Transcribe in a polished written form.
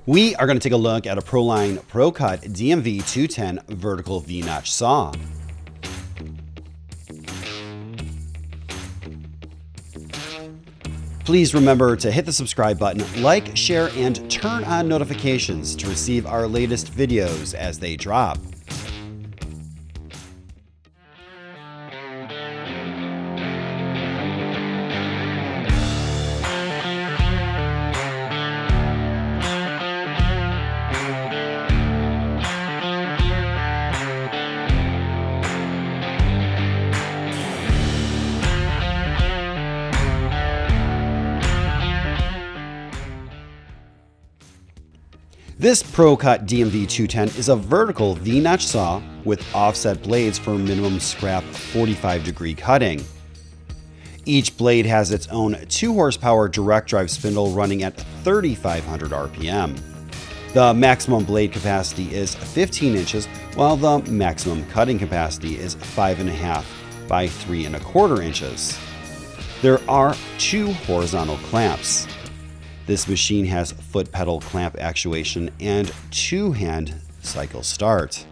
We are going to take a look at a ProLine ProCut DMV-210 vertical V-notch saw. Please remember to hit the subscribe button, like, share, and turn on notifications to receive our latest videos as they drop. This ProCut DMV-210 is a vertical V-notch saw with offset blades for minimum scrap 45-degree cutting. Each blade has its own 2-horsepower direct drive spindle running at 3,500 RPM. The maximum blade capacity is 15 inches, while the maximum cutting capacity is 5.5 by 3.25 inches. There are 2 horizontal clamps. This machine has foot pedal clamp actuation and 2-hand cycle start.